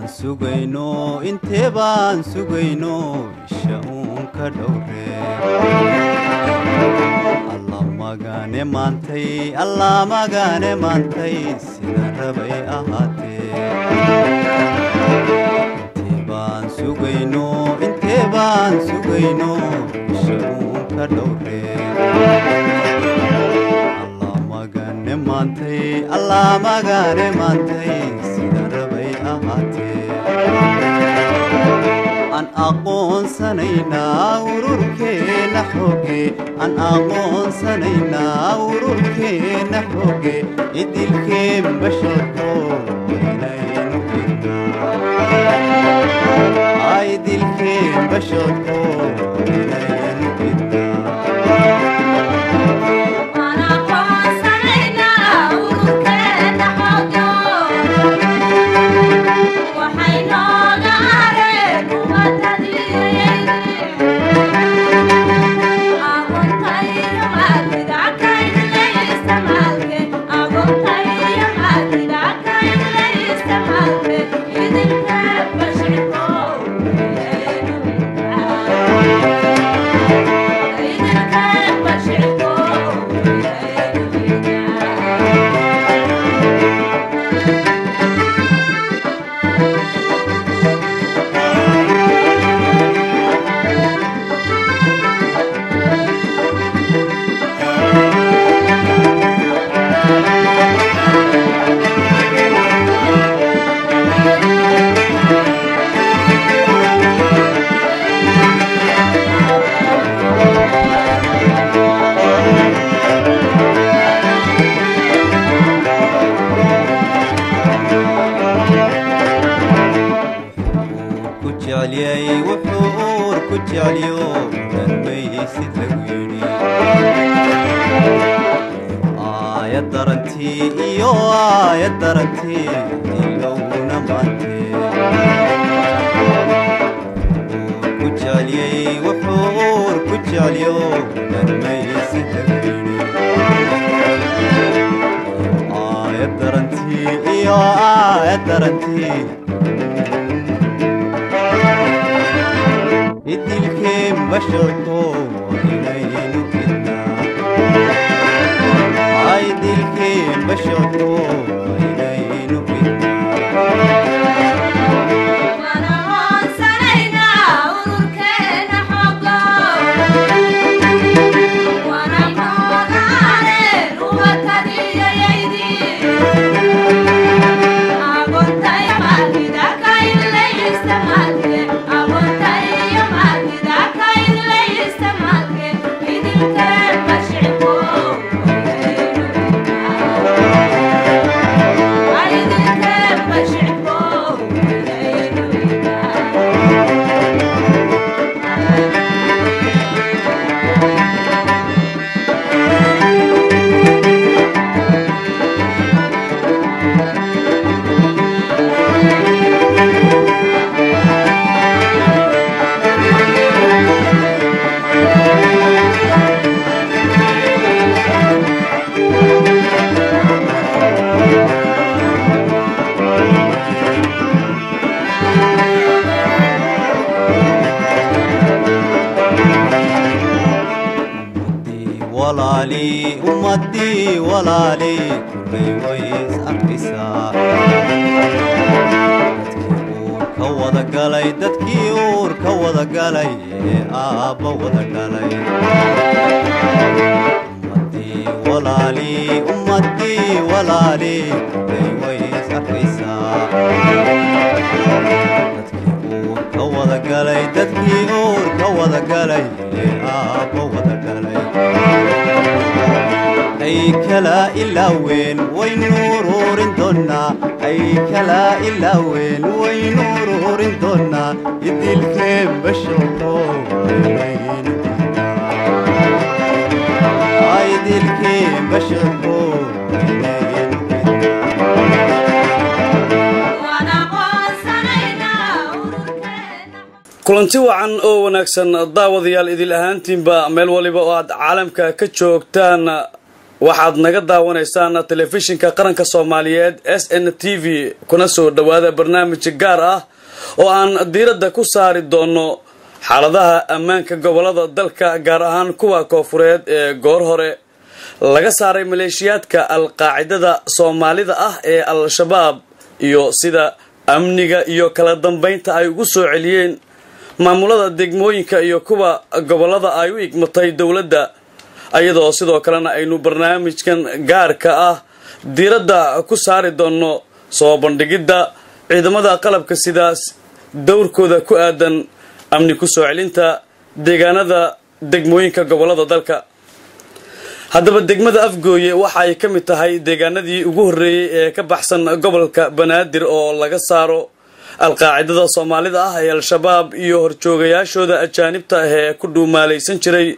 baan sugayno intee baan sugayno shaun ka dhowre Allah magane maantay sida rabay ahaatee intee baan sugayno shaun ka dhowre Allah magane maantay sida rabay ahaatee an aqoonsanayna ururkeena xooge an aqoonsanayna ururkeena xooge idilkeen basharko inaynu fidnaa idilkeen basharko inaynu fidnaa kulanti wacan oo wanaagsan daawadayaal idil ahaantiinba meel waliba oo aad caalamka ka joogtaan waxaad naga daawanaysaan telefishinka qaranka Soomaaliyeed SNTV kuna soo dhawaada barnaamij gaar ah oo aan diiradda ku saari doono xaaladaha ammaanka gobolada dalka gaar ahaan kuwa Koonfureed ee goor hore laga saaray maleeshiyaadka al-Qaacidada Soomaalida ah ee al-Shabaab iyo sida amniga iyo kala dambeynta ay ugu soo celiyeen maamulada degmooyinka iyo kuwa gobolada ay u igmatay dawladda ayadoo sidoo kalena aynu barnaamijkan gaarka ah diiradda ku saari doono soo bandhigida ciidamada qalabka sidaas dowrkooda ku aadan amni ku soo celinta deegaanada degmooyinka gobolada dalka haddaba degmada Afgooye waxa ay kamid tahay deegaanadii ugu horeeyay ee ka baxsan gobolka Banaadir oo laga saaro al-Qaacidada Soomaalida ah ee al-Shabaab iyo horjoogayaashooda ajaanibta ah ee ku dhuumaalaysan jiray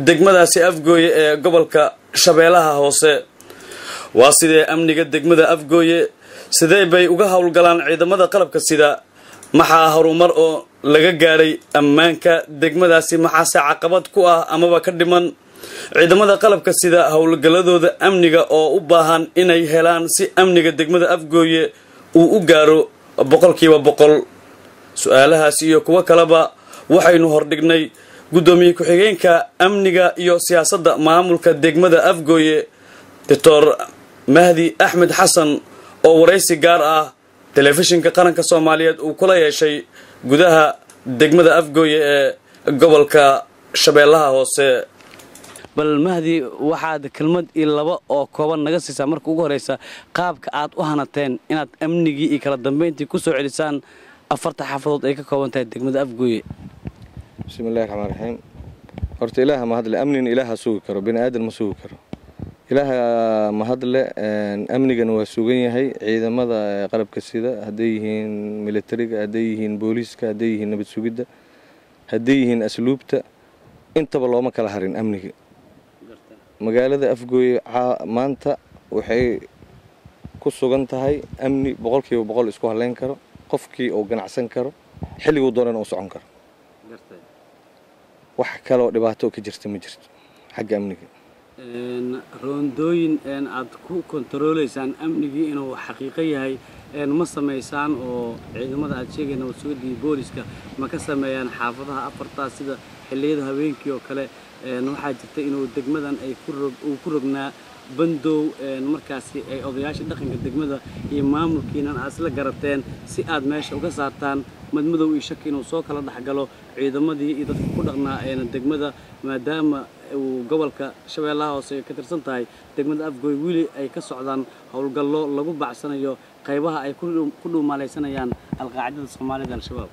degmadaasi Afgooye ee gobolka Shabeellaha Hoose waa sidee amniga degmada Afgooye sidee bay uga hawlgalaan ciidamada qalabka sida maxaa horumar oo laga gaaray ammaanka degmadaasi maxaa caqabad ku ah amaba ka dhiman ciidamada qalabka sida hawlgaladooda amniga oo u baahan inay helaan si amniga degmada Afgooye uu u gaaro 100% su'aalahaas iyo kuwa kaleba waxaynu hordhignay gudoomiye ku-xigeenka amniga iyo siyaasadda maamulka degmada Afgooye Dr. Mahdi Ahmed Xasan oo wareysi gaar ah telefishinka qaranka Soomaaliyeed uu kula yeeshay gudaha degmada Afgooye ee gobolka Shabeellaha Hoose bal Mahdi waxaad kelmad laba oo kooban naga siisaa marka ugu horeysa qaabka aad u hanateen inaad amnigi iyo kala dambeyntii ku soo celisaan afarta xaafadood ay ka kooban tahay degmada Afgooye bismillaahir rahmaanir rahiim horta ilaaha ma hadle amniga ilaaha suugi karo bini aadan ma suugi karo ilaaha ma hadle amnigan waa suugan yahay ciidamada qalabka sida haday yihiin militariga haday yihiin booliska haday yihiin nabad sugidda haday yihiin asluubta intaba looma kala harin amniga magaalada Afgooye maanta waxay ku sugan tahay amni 100% isku haleyn karo qofkii oo ganacsan karo xilligu doonana oo socon karo wax kale oo dhibaato ka jirta ma jirto xagga amniga roondooyin aad ku kontroleysaan amnigi inuu xaqiiqo yahay ma sameeysan oo ciidamada aad sheegayna wasuudii booliska ma ka sameeyaan xaafadaha afarta sida xilliyada habeenkii oo kale waxaa jirta inuu degmadan ay ku rognaa bandow markaasi ay odayaasha dhaqanka degmada iyo maamulkiina aad isla garateen si aad meesha uga saartaan madmadow iyo shaki inuu soo kala dhaxgalo ciidamadii iyo dadka ku dhaqnaa degmada maadaama uu gobolka Shabeellaha Hoose ka tirsan tahay degmada Afgooye wili ay ka socdaan hawlgallo lagu bacsanayo qaybaha ay ku dhuumaalaysanayaan al-Qaacidada Soomaalida al-Shabaab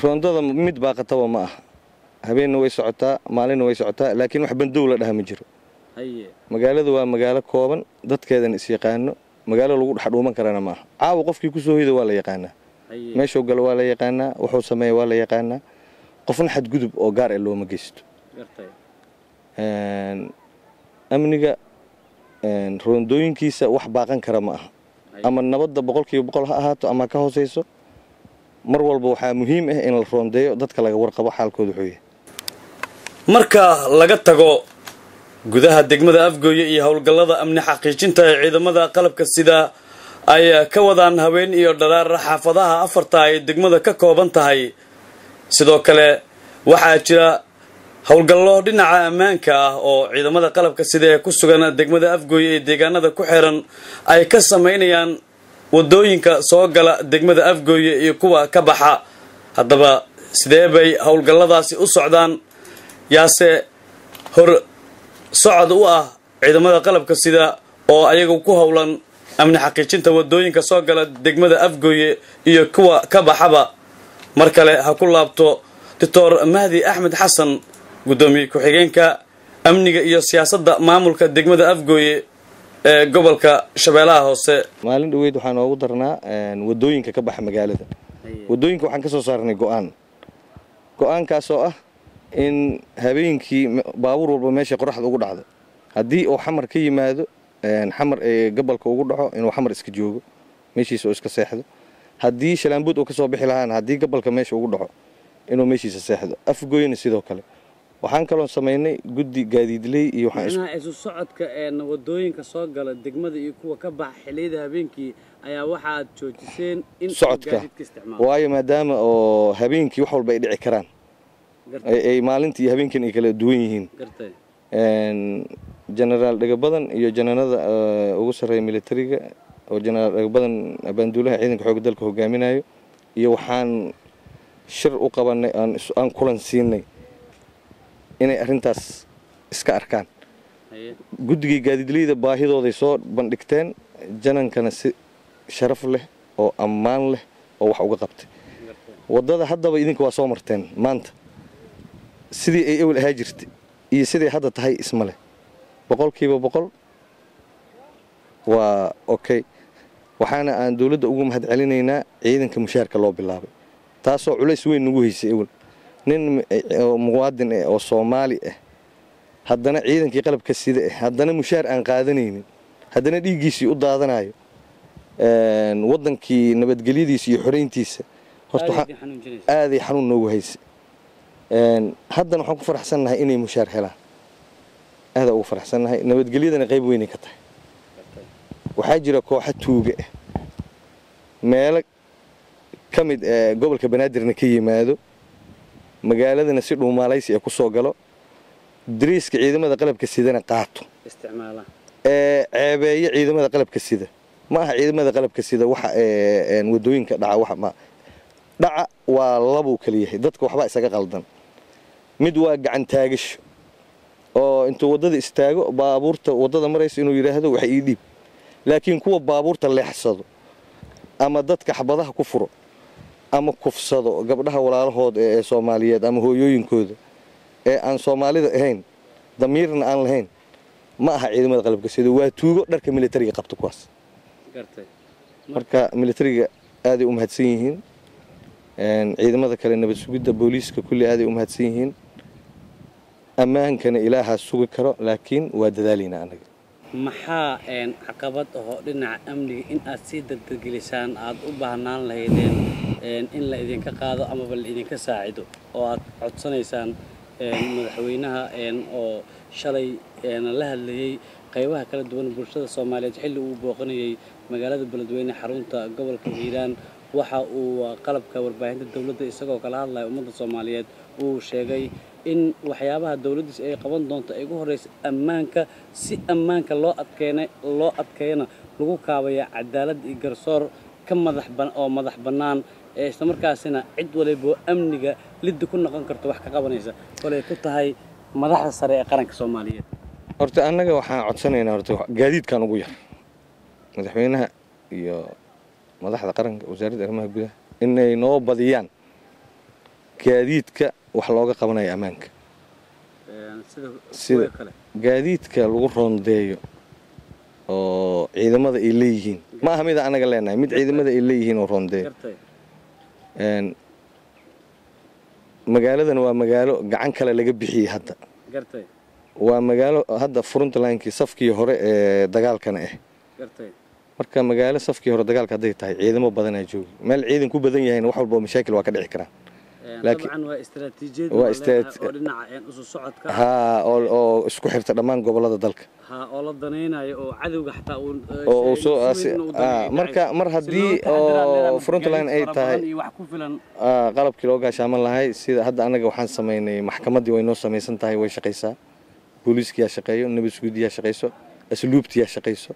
roondada mid baaqataba ma ah habeenna way socotaa maalinna way socotaa laakiin wax bandow la dhaha ma jiro magaaladu waa magaalo kooban dadkeedan is yaqaano magaalo lagu dhaxdhuuman karana ma aha caawa qofkii ku soo hido waa la yaqaanaa meesha uu galo waa la yaqaanaa wuxuu sameeyo waa la yaqaanaa qofna xad gudub oo gaar ah looma geysto amniga roondooyinkiisa wax baaqan kara ma aha ama nabadda 100% ha ahaato ama ka hooseyso mar walba waxa muhiim ah in la roondeeyo dadka laga warqabo xaalkooda xuye marka laga tago gudaha degmada Afgooye iyo hawlgallada amni xaqiijinta ee ciidamada qalabka sida ay ka wadaan haween iyo dharaar xaafadaha afarta ay degmada ka kooban tahay sidoo kale waxaa jira hawlgallo dhinaca ammaanka ah oo ciidamada qalabka sida ee ku sugan degmada Afgooye ee deegaanada ku xiran ay ka sameynayaan wadooyinka soo gala degmada Afgooye iyo kuwa ka baxa haddaba sidee bay hawlgalladaasi u socdaan yaase hor socod u ah ciidamada qalabka sida oo ayagu ku hawlan amni xaqiijinta wadooyinka soo gala degmada Afgooye iyo kuwa ka baxaba mar kale ha ku laabto Dr. Mahdi Ahmed Xasan gudoomiye ku-xigeenka amniga iyo siyaasadda maamulka degmada Afgooye ee gobolka Shabeellaha Hoose maalin dhaweyd waxaan ugu darnaa wadooyinka ka baxa magaalada wadooyinka waxaan ka soo saarnay go'aankaas oo ah in habeenkii baabuur walba meesha qoraxda ugu dhacdo haddii uu xamar ka yimaado xamar ee gobolka ugu dhaco inuu xamar iska joogo meeshiisa oo iska seexdo haddii shalaanbuud uu ka soo bixi lahaana haddii gobolka meesha ugu dhaco inuu meeshiisa seexdo Afgooyena sidoo kale waxaan kaloo sameynay guddi gaadiidley iyo waxaan isu socodka wadooyinka soo gala degmada iyo kuwa ka bax xiliyada habeenkii ayaa waxaad joojiseen in gaadiidka isticmaalo waayo maadaama oo habeenkii wax walba ay dhici karaan ay maalintii iyo habeenkii ay kala duwan yihiin generaal dhaga badan iyo jananada ugu sareeya militariga oo generaal dhaga badan abaanduulaha ciidanka xoogga dalka hogaaminayo iyo waxaan shir u qabanay aan kulan siinay inay arintaas iska arkaan guddiga gaadiidleyda baahidooday soo bandhigteen janankana si sharaf leh oo ammaan leh oo wax uga qabtay wadada haddaba idinka waa soo marteen maanta sidii ay awal ahaa jirtay iyo sidii hadda tahay isma leh 100% waa okay waxaana aan dawladda ugu mahad celinaynaa ciidanka mushaarka loo bilaabay taasoo culays weyn nagu haysay awal nin muwaadin oo Soomaali ah haddana ciidankii qalabka sida haddana mushaar aan qaadanaynin haddana dhiigiisii u daadanayo wadankii nabadgelyadiisa iyo xoreyntiisa horta aaday xanuun noogu haysay haddana waxaan ku faraxsanahay inay mushaar helaan aad ugu faraxsanahay nabadgelyadana qayb weyn ka tahay waxaa jira kooxo tuuga ah meel kamid gobolka Banaadirna ka yimaado magaaladana si dhuumaalaysi ku soo galo dariiska ciidamada qalabka sidana qaato isticmaala ceebeeyo ciidamada qalabka sida ma aha ciidamada qalabka sida waxa wadooyinka dhaca waxa ma dhaca waa labo kaliya dadka waxba isaga qaldan mid waa gacan taagish oo intuu wadada istaago baabuurta wadada maraysa inuu yiraahdo wax ii dhiib laakiin kuwa baabuurta leexsado ama dadka xabadaha ku furo ama kufsado gabdhaha walaalahood ee Soomaaliyeed ama hooyooyinkooda ee aan Soomaalida ahayn damiirna aan lahayn ma aha ciidamada qalabka sida waa tuugo dharka militariga qabto kuwaas gartay marka militariga aad ay u mahadsan yihiin ciidamada kale nabad sugidda booliiska kulli aad ay u mahadsan yihiin amaankana ilaaha sugi karo laakiin waa dadaalina anaga maxaa caqabad oo dhinaca amniga in aad si dadgelisaan aad u baahnaan lahaydeen in la idinka qaado ama bal idinka saacido oo aad codsanaysaan madaxweynaha oo shalay la hadlayay qaybaha kala duwan bulshada Soomaaliyeed xilli uu booqanayay magaalada Beledweyne xarunta gobolka Hiiraan waxa uu qalabka warbaahinta dawladda isagoo kala hadlay ummadda Soomaaliyeed uu sheegay in waxyaabaha dawladdiisa ay qaban doonto ay ugu horeyso ammaanka si ammaanka loo adkeeyana lagu kaabaya cadaalad iyo garsoor ka madax bannaan isla markaasina cid waliba amniga lidda ku noqon karto wax ka qabanaysa walay ku tahay madaxda sare ee qaranka Soomaaliyeed horta annaga waxaan codsanaynaa horta gaadiidkan ugu yar madaxweynaha iyo madaxda qaranka wasaaradda arrimaha gudaha inay noo badiyaan gaadiidka wax looga qabanayo ammaanka sida gaadiidka lagu rondeeyo oo ciidamada ay leeyihiin ma aha mid anaga leenahay mid ciidamada ay leeyihiin oo rondeeyo magaaladan waa magaalo gacan kale laga bixiyay hadda gartay waa magaalo hadda front line-kii safkii hore ee dagaalkana gartay marka magaalo safkii hore dagaalka haday tahay ciidamo badan ay joogi meel ciidan ku badan yahay wax walba mashaakil waa ka dhici karaan طبعا واستراتيجية ودنا أسس صعدك oo isku xirta dhamaan gobolada dalka oo la daneynayo oo cadawga xataa oo soo mar hadii oo front line ay tahay wax ku filan qalabkii loo gaashaaman lahay sida hadda anaga waxaan sameynay maxkamadii way noo sameeysan tahay way shaqeysaa booliiska shaqeeyo nabad sugidda shaqeyso asluubtiya shaqeyso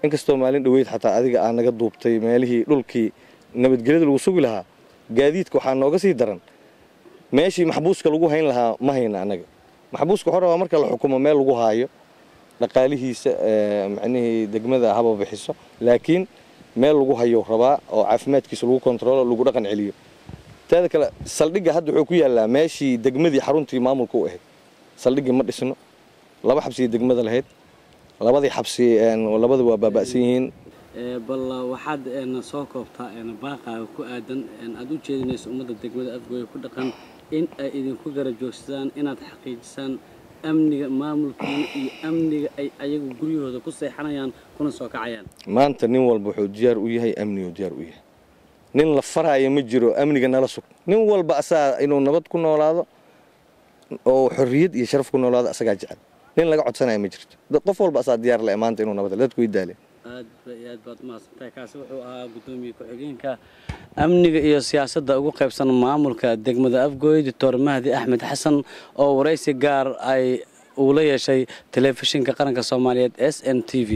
inkastoo maalin dhaweyd xataa adiga aan naga duubtay meelihii dhulkii nabadgelyada lagu sugi lahaa gaadiidka waxaa nooga sii daran meeshii maxbuuska lagu hayn lahaa ma hayna anaga maxbuuska hore waa marka la xukumo meel lagu haayo dhaqaalihiisa macnihii degmada haba bixiso laakiin meel lagu hayo rabaa oo caafimaadkiisa lagu kontrolo lagu dhaqan celiyo taada kale saldhiga hadda wuxuu ku yaalaa meeshii degmadii xaruntii maamulka u ahayd saldhigii ma dhisno laba xabsi degmada lahayd labadii xabsi labada waa baaba'san yihiin bal waxaad soo koobtaa baaqaaga ku aadan aad u jeedinayso ummadda degmada afgooy ku dhaqan in ay idinku garab joogsadaan inaad xaqiijisaan amniga maamulkiina iyo amniga ay ayagu guryahooda ku seexanayaan kuna soo kacayaan maanta nin walba wuxuu diyaar u yahay amnigu diyaar u yahay nin la faraayo ma jiro amniga nala sug nin walba asaa inuu nabad ku noolaado oo xorriyad iyo sharaf ku noolaada asagaa jecel nin laga codsanayo ma jirto qof walba asaa diyaar la maanta inuu nabad dadku way daaleen aad baad mahadsantahay kaasi wuxuu ahaa gudoomiye ku-xigeenka amniga iyo siyaasadda ugu qaybsan maamulka degmada Afgooy Dr. Mahdi Axmed Xasan oo waraysi gaar ay uu la yeeshay telefishinka qaranka Soomaaliyeed SNTV.